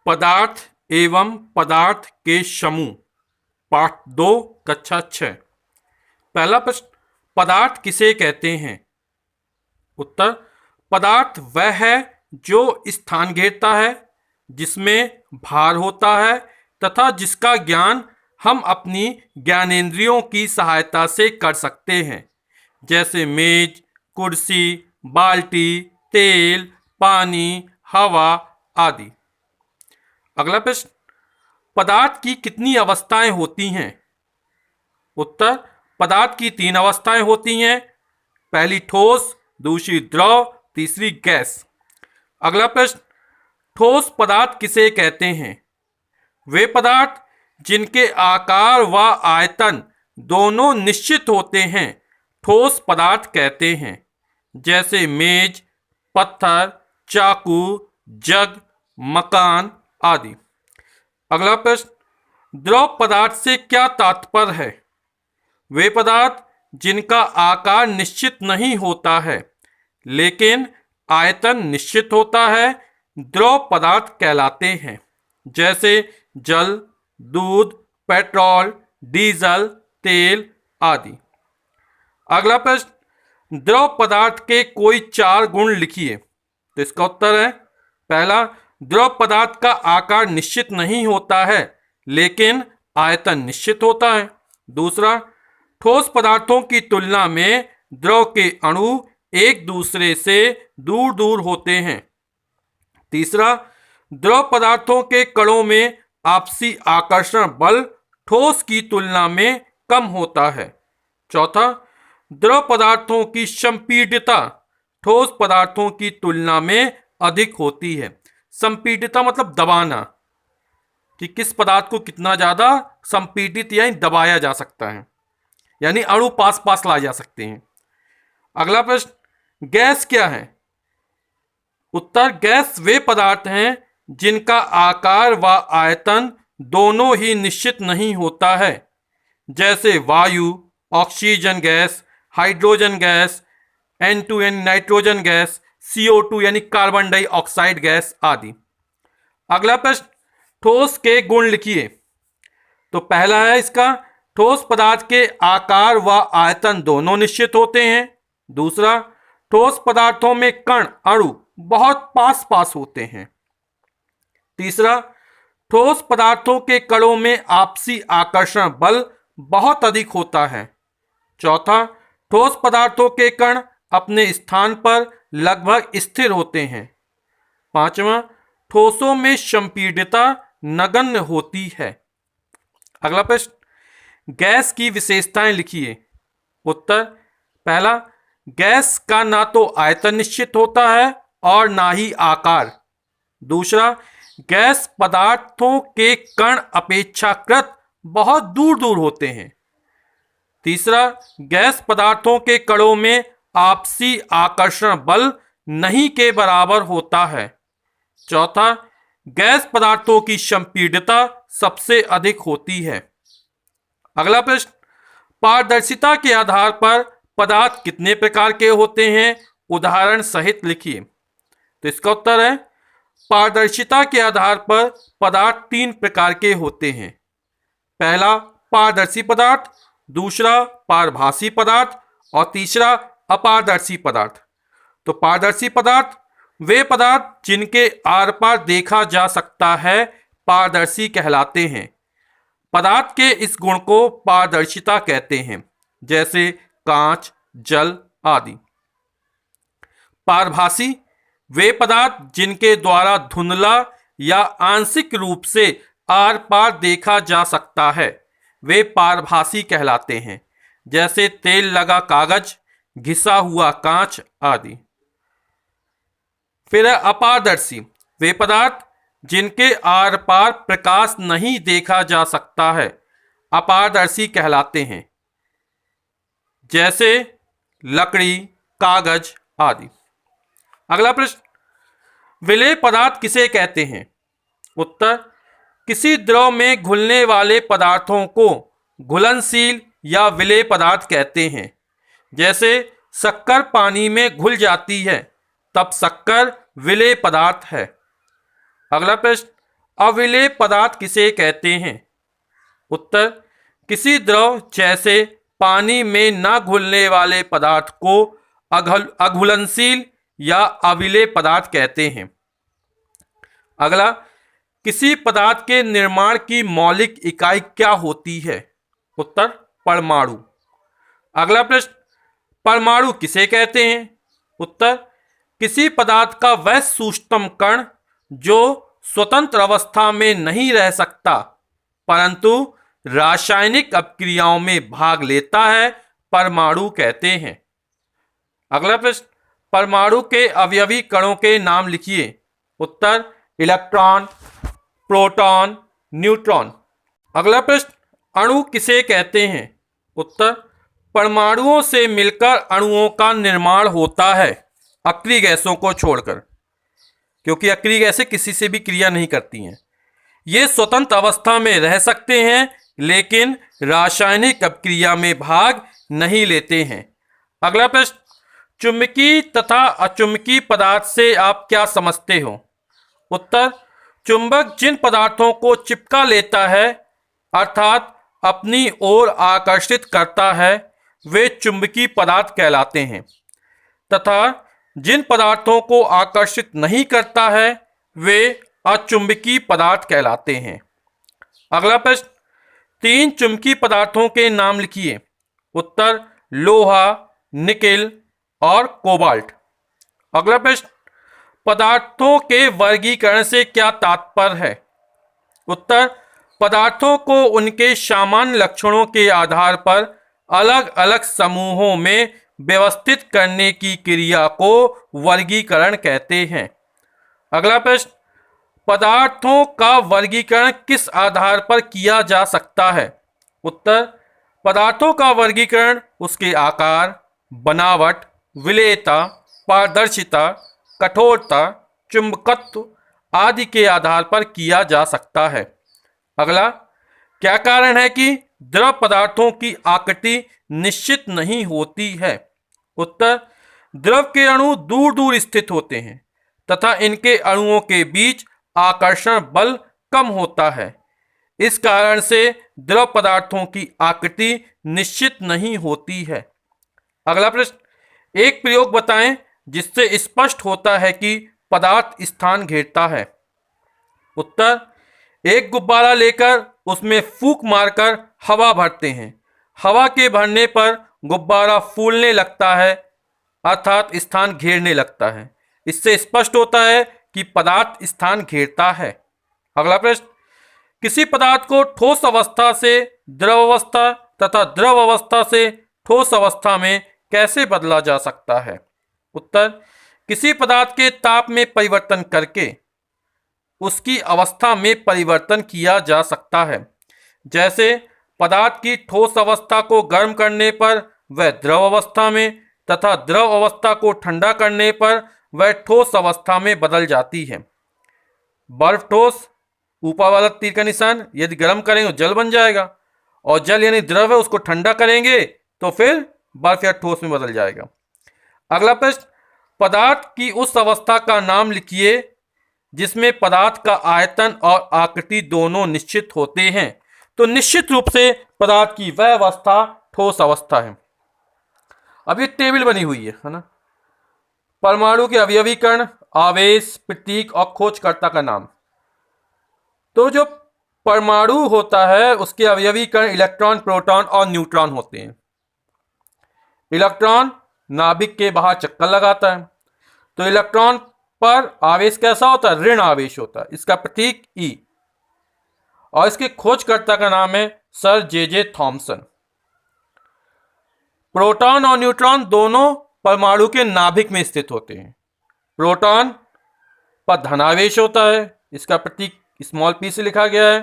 पदार्थ एवं पदार्थ के समूह पाठ 2 कक्षा 6। पहला प्रश्न, पदार्थ किसे कहते हैं? उत्तर, पदार्थ वह है जो स्थान घेरता है, जिसमें भार होता है तथा जिसका ज्ञान हम अपनी ज्ञानेंद्रियों की सहायता से कर सकते हैं, जैसे मेज, कुर्सी, बाल्टी, तेल, पानी, हवा आदि। अगला प्रश्न, पदार्थ की कितनी अवस्थाएं होती हैं? उत्तर, पदार्थ की 3 अवस्थाएं होती हैं। पहली ठोस, दूसरी द्रव, तीसरी गैस। अगला प्रश्न, ठोस पदार्थ किसे कहते हैं? वे पदार्थ जिनके आकार व आयतन दोनों निश्चित होते हैं ठोस पदार्थ कहते हैं, जैसे मेज, पत्थर, चाकू, जग, मकान आदि। अगला प्रश्न, द्रव पदार्थ से क्या तात्पर्य है? वे पदार्थ जिनका आकार निश्चित नहीं होता है लेकिन आयतन निश्चित होता है द्रव पदार्थ कहलाते हैं, जैसे जल, दूध, पेट्रोल, डीजल, तेल आदि। अगला प्रश्न, द्रव पदार्थ के कोई 4 गुण लिखिए। तो इसका उत्तर है, पहला, द्रव पदार्थ का आकार निश्चित नहीं होता है लेकिन आयतन निश्चित होता है। दूसरा, ठोस पदार्थों की तुलना में द्रव के अणु एक दूसरे से दूर दूर होते हैं। तीसरा, द्रव पदार्थों के कणों में आपसी आकर्षण बल ठोस की तुलना में कम होता है। चौथा, द्रव पदार्थों की संपीड्यता ठोस पदार्थों की तुलना में अधिक होती है। संपीड्यता मतलब दबाना, कि किस पदार्थ को कितना ज्यादा संपीडित यानी दबाया जा सकता है, यानी अणु पास पास लाए जा सकते हैं। अगला प्रश्न, गैस क्या है? उत्तर, गैस वे पदार्थ हैं जिनका आकार व आयतन दोनों ही निश्चित नहीं होता है, जैसे वायु, oxygen gas, hydrogen gas, N2 यानी नाइट्रोजन गैस, CO2 यानी कार्बन डाइऑक्साइड गैस आदि। अगला प्रश्न, ठोस के गुण लिखिए। तो पहला है इसका, ठोस पदार्थ के आकार व आयतन दोनों निश्चित होते हैं। दूसरा, ठोस पदार्थों में कण अणु बहुत पास पास होते हैं। तीसरा, ठोस पदार्थों के कणों में आपसी आकर्षण बल बहुत अधिक होता है। चौथा, ठोस पदार्थों के कण अपने स्थान पर लगभग स्थिर होते हैं। पांचवा, ठोसों में संपीड्यता नगण्य होती है। अगला प्रश्न, गैस की विशेषताएं लिखिए। उत्तर, पहला, गैस का ना तो आयतन निश्चित होता है और ना ही आकार। दूसरा, गैस पदार्थों के कण अपेक्षाकृत बहुत दूर दूर होते हैं। तीसरा, गैस पदार्थों के कणों में आपसी आकर्षण बल नहीं के बराबर होता है। चौथा, गैस पदार्थों की संपीड्यता सबसे अधिक होती है। अगला प्रश्न, पारदर्शिता के आधार पर पदार्थ कितने प्रकार के होते हैं? उदाहरण सहित लिखिए। तो इसका उत्तर है, पारदर्शिता के आधार पर पदार्थ 3 प्रकार के होते हैं। पहला, पारदर्शी पदार्थ, दूसरा पारभासी पदार्थ और तीसरा अपारदर्शी पदार्थ। तो पारदर्शी पदार्थ वे पदार्थ जिनके आर पार देखा जा सकता है पारदर्शी कहलाते हैं। पदार्थ के इस गुण को पारदर्शिता कहते हैं, जैसे कांच, जल आदि। पारभासी वे पदार्थ जिनके द्वारा धुंधला या आंशिक रूप से आर पार देखा जा सकता है, वे पारभासी कहलाते हैं, जैसे तेल लगा कागज, घिसा हुआ कांच आदि। फिर अपारदर्शी वे पदार्थ जिनके आर पार प्रकाश नहीं देखा जा सकता है, अपारदर्शी कहलाते हैं, जैसे लकड़ी, कागज आदि। अगला प्रश्न, विलेय पदार्थ किसे कहते हैं? उत्तर, किसी द्रव में घुलने वाले पदार्थों को घुलनशील या विलेय पदार्थ कहते हैं। जैसे शक्कर पानी में घुल जाती है तब शक्कर विलेय पदार्थ है। अगला प्रश्न, अविलेय पदार्थ किसे कहते हैं? उत्तर, किसी द्रव जैसे पानी में न घुलने वाले पदार्थ को अघुलनशील या अविलेय पदार्थ कहते हैं। अगला, किसी पदार्थ के निर्माण की मौलिक इकाई क्या होती है? उत्तर, परमाणु। अगला प्रश्न, परमाणु किसे कहते हैं? उत्तर, किसी पदार्थ का वह सूक्ष्मतम कण जो स्वतंत्र अवस्था में नहीं रह सकता परंतु रासायनिक अपक्रियाओं में भाग लेता है, परमाणु कहते हैं। अगला प्रश्न, परमाणु के अवयवी कणों के नाम लिखिए। उत्तर, इलेक्ट्रॉन, प्रोटॉन, न्यूट्रॉन। अगला प्रश्न, अणु किसे कहते हैं? उत्तर, परमाणुओं से मिलकर अणुओं का निर्माण होता है, अक्रिय गैसों को छोड़कर, क्योंकि अक्रिय गैसें किसी से भी क्रिया नहीं करती हैं। ये स्वतंत्र अवस्था में रह सकते हैं लेकिन रासायनिक अपक्रिया में भाग नहीं लेते हैं। अगला प्रश्न, चुंबकीय तथा अचुंबकीय पदार्थ से आप क्या समझते हो? उत्तर, चुंबक जिन पदार्थों को चिपका लेता है अर्थात अपनी ओर आकर्षित करता है वे चुंबकीय पदार्थ कहलाते हैं तथा जिन पदार्थों को आकर्षित नहीं करता है वे अचुंबकीय पदार्थ कहलाते हैं। अगला प्रश्न, 3 चुंबकीय पदार्थों के नाम लिखिए। उत्तर, लोहा, निकेल और कोबाल्ट। अगला प्रश्न, पदार्थों के वर्गीकरण से क्या तात्पर्य है? उत्तर, पदार्थों को उनके सामान्य लक्षणों के आधार पर अलग अलग समूहों में व्यवस्थित करने की क्रिया को वर्गीकरण कहते हैं। अगला प्रश्न, पदार्थों का वर्गीकरण किस आधार पर किया जा सकता है? उत्तर, पदार्थों का वर्गीकरण उसके आकार, बनावट, विलेयता, पारदर्शिता, कठोरता, चुंबकत्व आदि के आधार पर किया जा सकता है। अगला, क्या कारण है कि द्रव पदार्थों की आकृति निश्चित नहीं होती है? उत्तर, द्रव के अणु दूर दूर स्थित होते हैं तथा इनके अणुओं के बीच आकर्षण बल कम होता है। इस कारण से द्रव पदार्थों की आकृति निश्चित नहीं होती है। अगला प्रश्न, एक प्रयोग बताएं जिससे स्पष्ट होता है कि पदार्थ स्थान घेरता है। उत्तर, एक गुब्बारा लेकर उसमें फूंक मारकर हवा भरते हैं। हवा के भरने पर गुब्बारा फूलने लगता है अर्थात स्थान घेरने लगता है। इससे स्पष्ट होता है कि पदार्थ स्थान घेरता है। अगला प्रश्न, किसी पदार्थ को ठोस अवस्था से द्रव अवस्था तथा द्रव अवस्था से ठोस अवस्था में कैसे बदला जा सकता है? उत्तर, किसी पदार्थ के ताप में परिवर्तन करके उसकी अवस्था में परिवर्तन किया जा सकता है। जैसे पदार्थ की ठोस अवस्था को गर्म करने पर वह द्रव अवस्था में तथा द्रव अवस्था को ठंडा करने पर वह ठोस अवस्था में बदल जाती है। बर्फ ठोस, ऊपर वाला तीर का निशान, यदि गर्म करेंगे तो जल बन जाएगा और जल यानी द्रव है उसको ठंडा करेंगे तो फिर बर्फ या ठोस में बदल जाएगा। अगला प्रश्न, पदार्थ की उस अवस्था का नाम लिखिए जिसमें पदार्थ का आयतन और आकृति दोनों निश्चित होते हैं। तो निश्चित रूप से पदार्थ की वह अवस्था ठोस अवस्था है। अब ये टेबल बनी हुई है ना। परमाणु के अवयवी कण, आवेश, प्रतीक और खोजकर्ता का नाम। तो जो परमाणु होता है उसके अवयवी कण इलेक्ट्रॉन, प्रोटॉन और न्यूट्रॉन होते हैं। इलेक्ट्रॉन नाभिक के बाहर चक्कर लगाता है तो इलेक्ट्रॉन पर आवेश कैसा होता है? ऋण आवेश होता है। इसका प्रतीक ई और इसके खोजकर्ता का नाम है सर जे थॉमसन। प्रोटॉन और न्यूट्रॉन दोनों परमाणु के नाभिक में स्थित होते हैं। प्रोटॉन पर धनावेश होता है, इसका प्रतीक स्मॉल पी से लिखा गया है।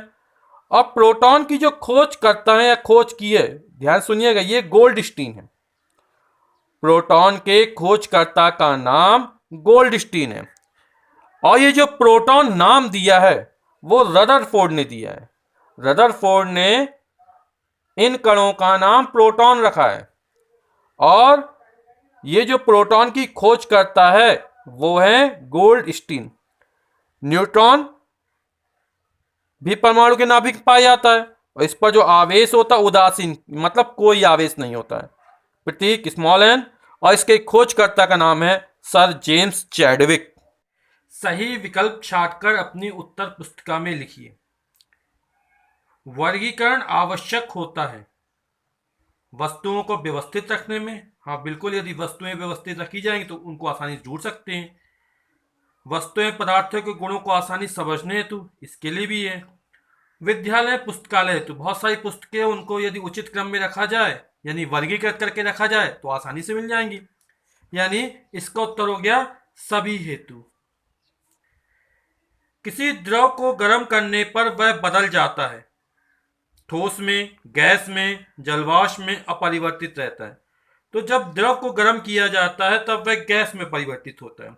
और प्रोटॉन की जो खोज करता है या खोज की है, ध्यान सुनिएगा, ये गोल्डस्टीन है। प्रोटॉन के खोजकर्ता का नाम गोल्डस्टीन है और ये जो प्रोटॉन नाम दिया है वो रदरफोर्ड ने दिया है। रदरफोर्ड ने इन कणों का नाम प्रोटॉन रखा है और ये जो प्रोटॉन की खोज करता है वो है गोल्डस्टीन। न्यूट्रॉन भी परमाणु के नाभिक पाया जाता है। और इस पर जो आवेश होता है उदासीन, मतलब कोई आवेश नहीं होता है। प्रतीक स्मॉल एन, और इसके खोजकर्ता का नाम है सर जेम्स चैडविक। सही विकल्प छांटकर अपनी उत्तर पुस्तिका में लिखिए। वर्गीकरण आवश्यक होता है वस्तुओं को व्यवस्थित रखने में। हाँ बिल्कुल, यदि वस्तुएं व्यवस्थित रखी जाएंगी तो उनको आसानी से जोड़ सकते हैं। वस्तुएं पदार्थों के गुणों को आसानी समझने हेतु, इसके लिए भी है। विद्यालय पुस्तकालय हेतु, बहुत सारी पुस्तकें उनको यदि उचित क्रम में रखा जाए यानी वर्गीकृत करके रखा जाए तो आसानी से मिल जाएंगी। यानी इसका उत्तर हो गया सभी हेतु। किसी द्रव को गर्म करने पर वह बदल जाता है। ठोस में, गैस में, जलवाष्प में अपरिवर्तित रहता है। तो जब द्रव को गर्म किया जाता है तब वह गैस में परिवर्तित होता है,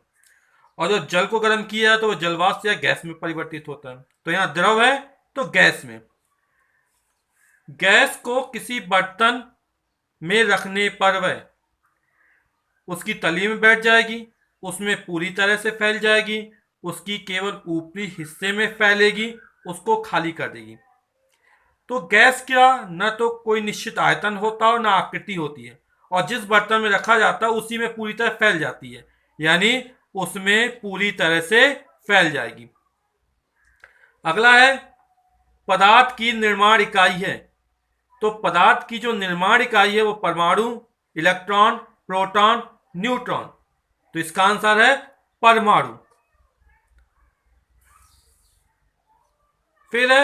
और जब जल को गर्म किया है तो वह जलवाष्प या गैस में परिवर्तित होता है। तो यहां द्रव है तो गैस में। गैस को किसी बर्तन में रखने पर वह उसकी तली में बैठ जाएगी, उसमें पूरी तरह से फैल जाएगी, उसकी केवल ऊपरी हिस्से में फैलेगी, उसको खाली कर देगी। तो गैस क्या, न तो कोई निश्चित आयतन होता है और न आकृति होती है, और जिस बर्तन में रखा जाता है उसी में पूरी तरह फैल जाती है, यानी उसमें पूरी तरह से फैल जाएगी। अगला है पदार्थ की निर्माण इकाई है। तो पदार्थ की जो निर्माण इकाई है वो परमाणु, इलेक्ट्रॉन, प्रोटॉन, न्यूट्रॉन। तो इसका आंसर है परमाणु। फिर है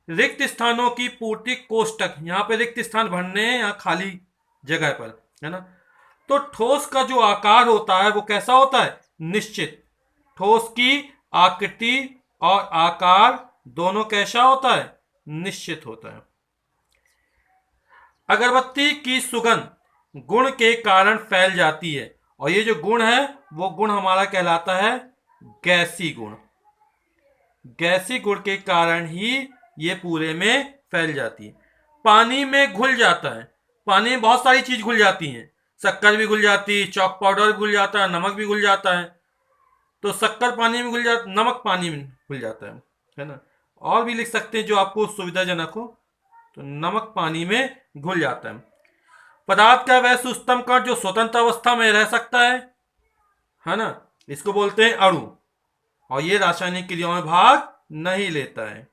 रिक्त स्थानों की पूर्ति कोष्टक। यहां पे रिक्त स्थान भरने हैं यहाँ खाली जगह पर, है ना। तो ठोस का जो आकार होता है वो कैसा होता है, निश्चित। ठोस की आकृति और आकार दोनों कैसा होता है, निश्चित होता है। अगरबत्ती की सुगंध गुण के कारण फैल जाती है, और ये जो गुण है वो गुण हमारा कहलाता है गैसी गुण। गैसी गुण के कारण ही ये पूरे में फैल जाती है। पानी में घुल जाता है। पानी में बहुत सारी चीज घुल जाती हैं, शक्कर भी घुल जाती है, चॉक पाउडर भी घुल जाता है, नमक भी घुल जाता है। तो शक्कर पानी में घुल जाता, नमक पानी में घुल जाता है ना। और भी लिख सकते हैं जो आपको सुविधाजनक हो। तो नमक पानी में घुल जाता है। पदार्थ का वह उच्चतम कण जो स्वतंत्र अवस्था में रह सकता है ना, इसको बोलते हैं अणु, और ये रासायनिक क्रियाओं में भाग नहीं लेता है।